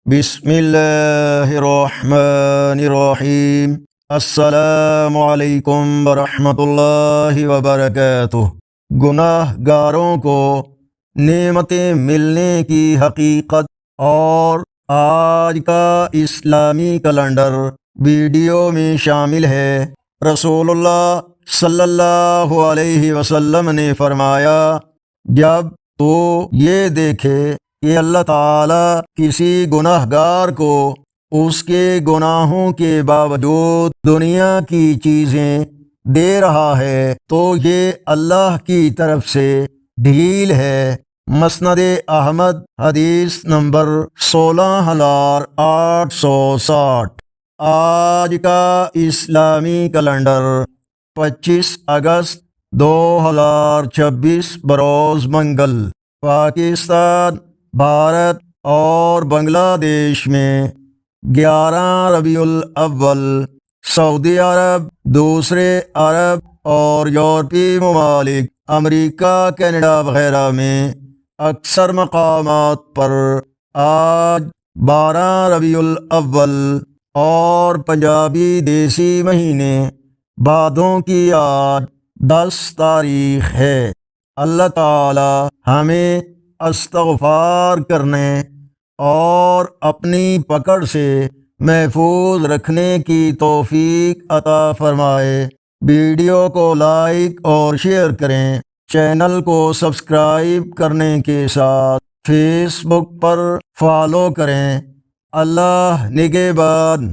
بسم اللہ الرحمن الرحیم۔ السلام علیکم ورحمۃ اللہ وبرکاتہ۔ گناہ گاروں کو نعمتیں ملنے کی حقیقت اور آج کا اسلامی کیلنڈر ویڈیو میں شامل ہے۔ رسول اللہ صلی اللہ علیہ وسلم نے فرمایا، جب تو یہ دیکھے کہ اللہ تعالیٰ کسی گناہ گار کو اس کے گناہوں کے باوجود دنیا کی چیزیں دے رہا ہے تو یہ اللہ کی طرف سے ڈھیل ہے۔ مسند احمد حدیث نمبر 16860۔ آج کا اسلامی کیلنڈر 25 اگست 2026 بروز منگل۔ پاکستان، بھارت اور بنگلہ دیش میں 11 ربیع الاول، سعودی عرب، دوسرے عرب اور یورپی ممالک، امریکہ، کینیڈا وغیرہ میں اکثر مقامات پر آج 12 ربیع الاول اور پنجابی دیسی مہینے بھادوں کی آج 10 تاریخ ہے۔ اللہ تعالی ہمیں استغفار کرنے اور اپنی پکڑ سے محفوظ رکھنے کی توفیق عطا فرمائے۔ ویڈیو کو لائک اور شیئر کریں۔ چینل کو سبسکرائب کرنے کے ساتھ فیس بک پر فالو کریں۔ اللہ نگہبان۔